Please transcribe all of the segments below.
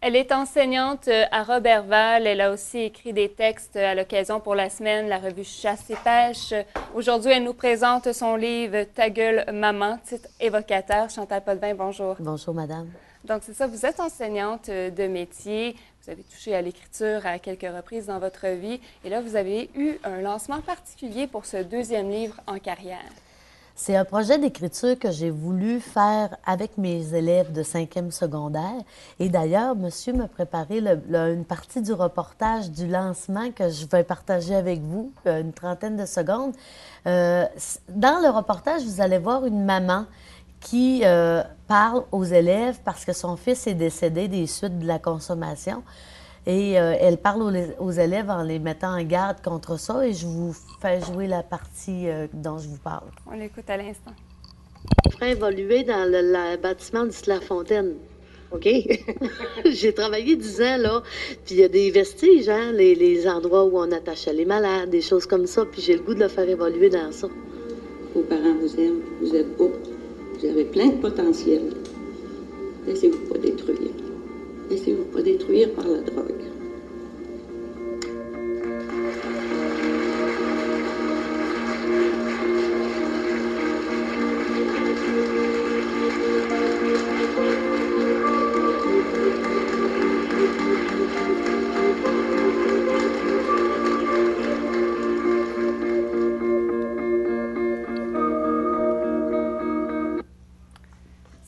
Elle est enseignante à Roberval. Elle a aussi écrit des textes à l'occasion pour la semaine, la revue Chasse et pêche. Aujourd'hui, elle nous présente son livre Ta gueule, maman, titre évocateur. Chantal Potvin, bonjour. Bonjour, madame. Donc, c'est ça, vous êtes enseignante de métier. Vous avez touché à l'écriture à quelques reprises dans votre vie. Et là, vous avez eu un lancement particulier pour ce deuxième livre en carrière. C'est un projet d'écriture que j'ai voulu faire avec mes élèves de 5e secondaire. Et d'ailleurs, monsieur m'a préparé une partie du reportage du lancement que je vais partager avec vous, une trentaine de secondes. Dans le reportage, vous allez voir une maman qui parle aux élèves parce que son fils est décédé des suites de la consommation. Et elle parle aux élèves en les mettant en garde contre ça. Et je vous fais jouer la partie dont je vous parle. On l'écoute à l'instant. Je ferai évoluer dans le bâtiment de la Fontaine. OK? J'ai travaillé 10 ans, là. Puis il y a des vestiges, hein? Les endroits où on attachait les malades, des choses comme ça. Puis j'ai le goût de le faire évoluer dans ça. Vos parents vous aiment, vous êtes beaux. Vous avez plein de potentiel. Laissez-vous pas détruire. Laissez-vous pas détruire par la drogue.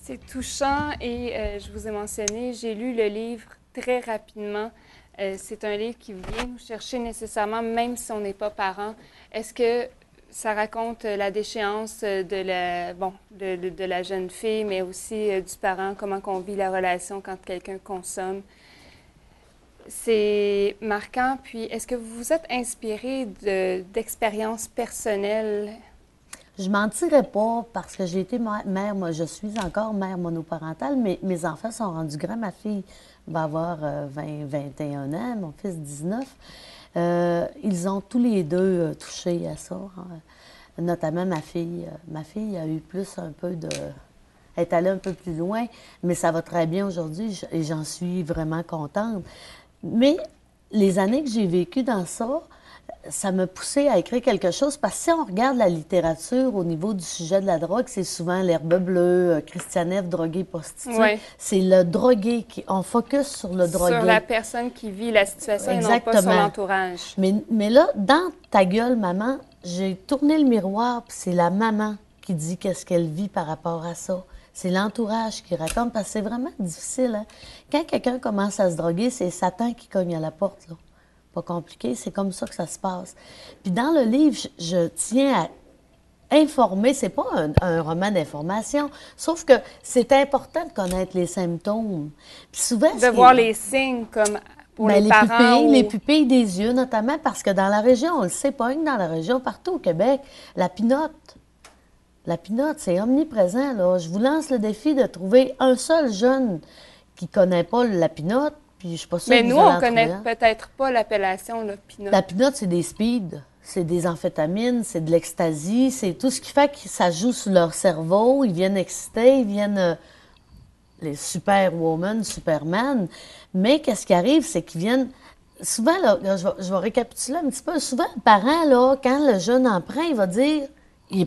C'est touchant et je vous ai mentionné, j'ai lu le livre très rapidement. C'est un livre qui vient nous chercher nécessairement, même si on n'est pas parent. Est-ce que ça raconte la déchéance de la jeune fille, mais aussi du parent, comment on vit la relation quand quelqu'un consomme? C'est marquant. Puis, est-ce que vous vous êtes inspiré d'expériences personnelles? Je mentirais pas parce que j'ai été mère, moi je suis encore mère monoparentale, mais mes enfants sont rendus grands. Ma fille va avoir 21 ans, mon fils 19. Ils ont tous les deux touché à ça, hein. Notamment ma fille. Ma fille a eu plus un peu de... Elle est allée un peu plus loin, mais ça va très bien aujourd'hui et j'en suis vraiment contente. Mais les années que j'ai vécues dans ça m'a poussé à écrire quelque chose parce que si on regarde la littérature au niveau du sujet de la drogue, c'est souvent l'herbe bleue, Christiane F., drogué, prostituée. Ouais. C'est le drogué, on focus sur le drogué. Sur la personne qui vit la situation et non pas sur l'entourage. Mais là, dans Ta gueule, maman, j'ai tourné le miroir, puis c'est la maman qui dit qu'est-ce qu'elle vit par rapport à ça. C'est l'entourage qui raconte, parce que c'est vraiment difficile, hein? Quand quelqu'un commence à se droguer, c'est Satan qui cogne à la porte, là. Pas compliqué, c'est comme ça que ça se passe. Puis dans le livre, je tiens à informer, c'est pas un roman d'information, sauf que c'est important de connaître les symptômes. Puis souvent, de voir les signes comme pour les parents. Pupilles, les pupilles des yeux, notamment parce que dans la région, on le sait pas, dans la région, partout au Québec, la pinotte. La pinotte, c'est omniprésent, là. Je vous lance le défi de trouver un seul jeune qui ne connaît pas la pinotte. Puis je suis pas sûre mais que nous, vous allez on ne connaît peut-être pas l'appellation, là, pinotte. La pinotte, c'est des speeds, c'est des amphétamines, c'est de l'ecstasy, c'est tout ce qui fait que ça joue sur leur cerveau. Ils viennent exciter, ils viennent les superwoman, superman. Mais qu'est-ce qui arrive, c'est qu'ils viennent... Souvent, là, je vais récapituler un petit peu. Souvent, le parent, là, quand le jeune en prend, il va dire... Il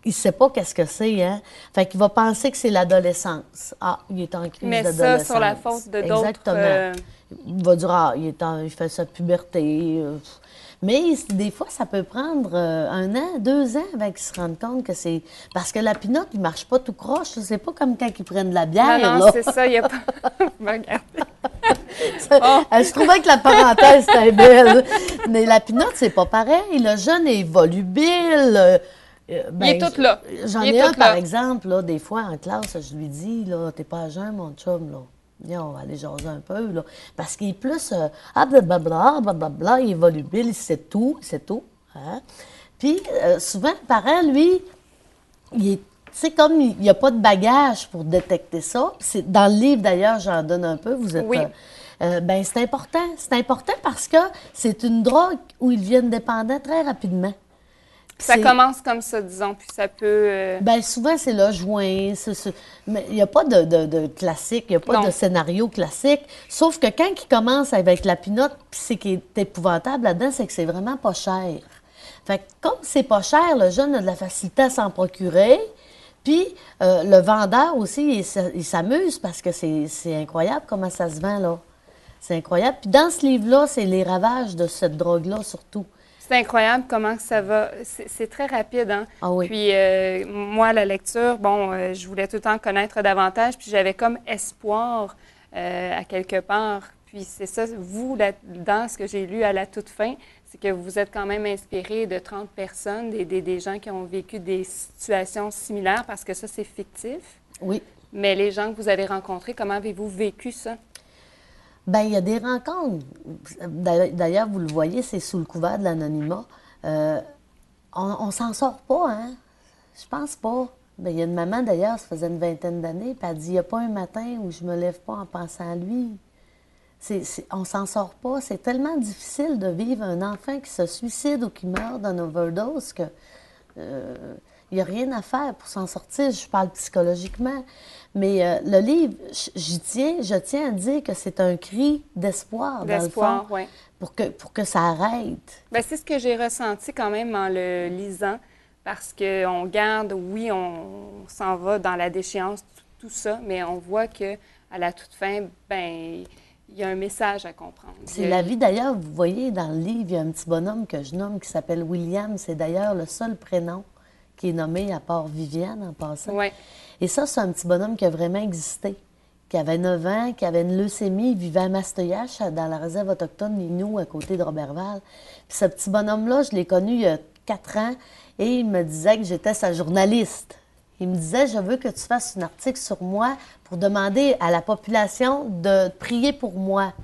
ne sait pas qu'est-ce que c'est, hein? Fait qu'il va penser que c'est l'adolescence. Ah, il est en crise d'adolescence. Mais ça, sur la faute de d'autres... Exactement. Il va dire, ah, il fait sa puberté. Mais des fois, ça peut prendre 1 an, 2 ans avant qu'ils se rendent compte que c'est... Parce que la pinotte, il ne marche pas tout croche. C'est pas comme quand ils prennent de la bière, non, là. C'est ça, il n'y a pas... Regardez. Je trouvais que la parenthèse était belle. Mais la pinotte, c'est pas pareil. Le jeune est volubile. Il est tout là. J'en ai un, par exemple, là, des fois, en classe, je lui dis, là, t'es pas à jeun, mon chum, là. Viens, on va aller jaser un peu, là. Parce qu'il est plus, blablabla, il est volubile, il sait tout, hein. Puis, souvent, le parent, lui, il est, tu sais, comme il n'y a pas de bagage pour détecter ça. Dans le livre, d'ailleurs, j'en donne un peu, vous êtes... Oui. Ben, c'est important. C'est important parce que c'est une drogue où ils deviennent dépendants très rapidement. Ça commence comme ça, disons, puis ça peut... Bien, souvent, c'est le joint. Mais il n'y a pas de classique, il n'y a pas de scénario classique. Sauf que quand il commence avec la pinotte, puis ce qui est épouvantable là-dedans, c'est que c'est vraiment pas cher. Fait que comme c'est pas cher, le jeune a de la facilité à s'en procurer. Puis le vendeur aussi, il s'amuse parce que c'est incroyable comment ça se vend, là. C'est incroyable. Puis dans ce livre-là, c'est les ravages de cette drogue-là, surtout. C'est incroyable comment ça va. C'est très rapide, hein? Ah oui. Puis moi, la lecture, bon, je voulais tout le temps connaître davantage, puis j'avais comme espoir à quelque part. Puis c'est ça, vous, dans ce que j'ai lu à la toute fin, c'est que vous êtes quand même inspiré de 30 personnes, des gens qui ont vécu des situations similaires, parce que ça, c'est fictif. Oui. Mais les gens que vous avez rencontrés, comment avez-vous vécu ça? Bien, il y a des rencontres. D'ailleurs, vous le voyez, c'est sous le couvert de l'anonymat. On s'en sort pas, hein? Je pense pas. Bien, il y a une maman, d'ailleurs, ça faisait une vingtaine d'années, puis elle dit, il n'y a pas un matin où je me lève pas en pensant à lui. On s'en sort pas. C'est tellement difficile de vivre un enfant qui se suicide ou qui meurt d'une overdose que il n'y a rien à faire pour s'en sortir. Je parle psychologiquement. Mais le livre, je tiens à dire que c'est un cri d'espoir, dans le fond, oui. pour que ça arrête. Bien, c'est ce que j'ai ressenti quand même en le lisant, parce qu'on garde, oui, on s'en va dans la déchéance, tout ça, mais on voit qu'à la toute fin, ben il y a un message à comprendre. C'est la vie. D'ailleurs, vous voyez, dans le livre, il y a un petit bonhomme que je nomme qui s'appelle William. C'est d'ailleurs le seul prénom qui est nommé à part Viviane, en passant. Oui. Et ça, c'est un petit bonhomme qui a vraiment existé, qui avait 9 ans, qui avait une leucémie, il vivait à Mastoyache, dans la réserve autochtone Innu, à côté de Robertval. Puis ce petit bonhomme-là, je l'ai connu il y a 4 ans, et il me disait que j'étais sa journaliste. Il me disait, je veux que tu fasses un article sur moi pour demander à la population de prier pour moi.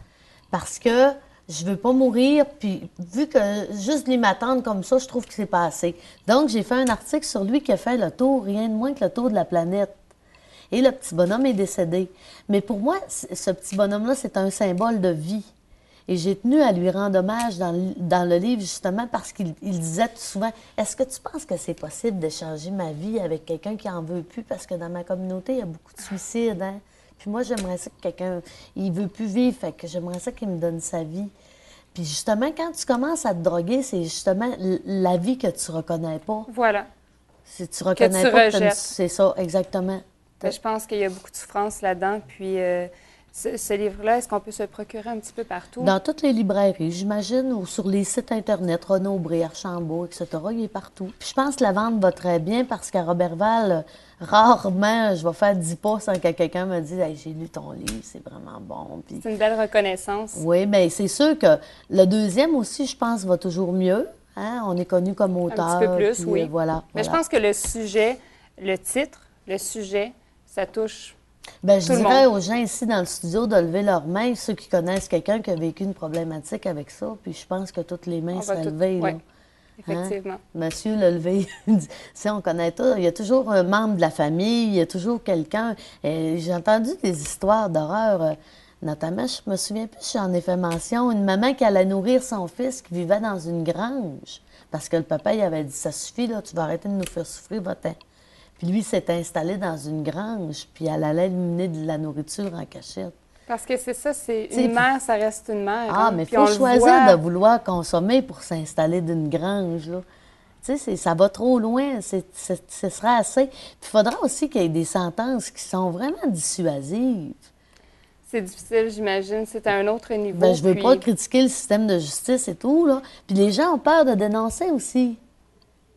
Parce que je veux pas mourir, puis vu que juste lui m'attendre comme ça, je trouve que c'est pas assez. Donc, j'ai fait un article sur lui qui a fait le tour, rien de moins que le tour de la planète. Et le petit bonhomme est décédé. Mais pour moi, ce petit bonhomme-là, c'est un symbole de vie. Et j'ai tenu à lui rendre hommage dans le livre, justement, parce qu'il disait tout souvent, est-ce que tu penses que c'est possible d'échanger ma vie avec quelqu'un qui en veut plus? Parce que dans ma communauté, il y a beaucoup de suicides, hein? Puis moi, j'aimerais ça que quelqu'un, il veut plus vivre, fait que j'aimerais ça qu'il me donne sa vie. Puis justement, quand tu commences à te droguer, c'est justement la vie que tu reconnais pas. Voilà. Si tu reconnais que tu pas, rejettes. c'est ça, exactement. Mais je pense qu'il y a beaucoup de souffrance là-dedans, puis ce livre-là, est-ce qu'on peut se le procurer un petit peu partout? Dans toutes les librairies, j'imagine, ou sur les sites Internet, Renaud-Bré, Archambault, etc., il est partout. Puis je pense que la vente va très bien parce qu'à Robertval, rarement, je vais faire 10 pas sans que quelqu'un me dise hey, « j'ai lu ton livre, c'est vraiment bon. » Puis... C'est une belle reconnaissance. Oui, bien c'est sûr que le deuxième aussi, je pense, va toujours mieux. Hein? On est connu comme auteur. Un petit peu plus, puis, oui. Voilà. Mais je pense que le sujet, le titre, le sujet, ça touche bien, je tout le dirais monde. aux gens ici dans le studio de lever leurs mains, ceux qui connaissent quelqu'un qui a vécu une problématique avec ça, puis je pense que toutes les mains On va seraient tout- levées. ouais. Là. Effectivement. Hein? Monsieur l'a levé. Si on connaît tout, il y a toujours un membre de la famille, il y a toujours quelqu'un. J'ai entendu des histoires d'horreur, notamment, je me souviens plus si j'en ai fait mention, une maman qui allait nourrir son fils qui vivait dans une grange, parce que le papa, il avait dit, ça suffit, là, tu vas arrêter de nous faire souffrir, va-t'en. Puis lui, il s'est installé dans une grange, puis elle allait lui mener de la nourriture en cachette. Parce que c'est ça, c'est T'sais, une mère, ça reste une mère. Ah, hein. mais Puis il on faut le choisir voit. de vouloir consommer pour s'installer d'une grange, là. Tu sais, ça va trop loin, ce sera assez. Puis il faudra aussi qu'il y ait des sentences qui sont vraiment dissuasives. C'est difficile, j'imagine. C'est à un autre niveau. Ben, je veux puis- pas critiquer le système de justice et tout, là. Puis les gens ont peur de dénoncer aussi.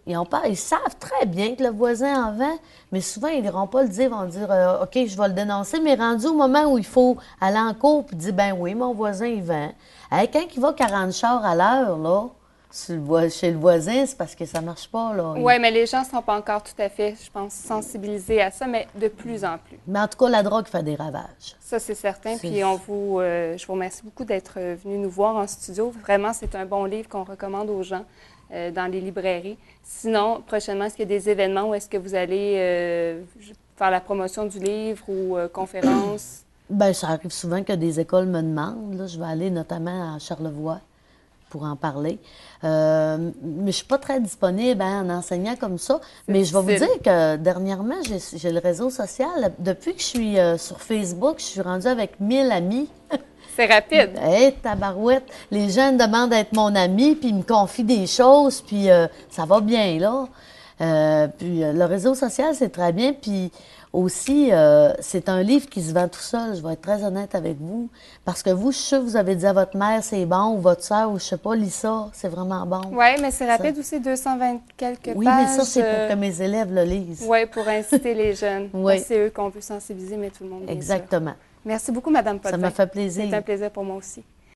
Ils ont peur. Ils savent très bien que le voisin en vend, mais souvent, ils n'iront pas le dire. Ils vont dire OK, je vais le dénoncer, mais rendu au moment où il faut aller en cours puis dire ben oui, mon voisin, il vend. Hey, quand il va 40 chars à l'heure, là, chez le voisin, c'est parce que ça marche pas, là. Oui, mais les gens ne sont pas encore tout à fait, je pense, sensibilisés à ça, mais de plus en plus. Mais en tout cas, la drogue fait des ravages. Ça, c'est certain. C'est- Puis je vous remercie beaucoup d'être venu nous voir en studio. Vraiment, c'est un bon livre qu'on recommande aux gens dans les librairies. Sinon, prochainement, est-ce qu'il y a des événements où est-ce que vous allez faire la promotion du livre ou conférences? Ben, ça arrive souvent que des écoles me demandent. Là, je vais aller notamment à Charlevoix. pour en parler. Mais je ne suis pas très disponible en enseignant comme ça. Mais je vais vous dire que dernièrement, j'ai le réseau social. Depuis que je suis sur Facebook, je suis rendue avec 1000 amis. C'est rapide. Hé, tabarouette! Les gens me demandent d'être mon ami, puis ils me confient des choses, puis ça va bien, là. Puis le réseau social, c'est très bien. Puis aussi, c'est un livre qui se vend tout seul, je vais être très honnête avec vous. Parce que vous, je suis sûre que vous avez dit à votre mère, c'est bon, ou votre soeur, ou je sais pas, lis ça, c'est vraiment bon. Oui, mais c'est rapide aussi, 220 quelques pages. Oui, mais ça, c'est pour que mes élèves le lisent. Oui, pour inciter les jeunes. Oui. C'est eux qu'on veut sensibiliser, mais tout le monde, bien Exactement. sûr. Merci beaucoup, Mme Potvin. Ça m'a fait plaisir. C'est un plaisir pour moi aussi.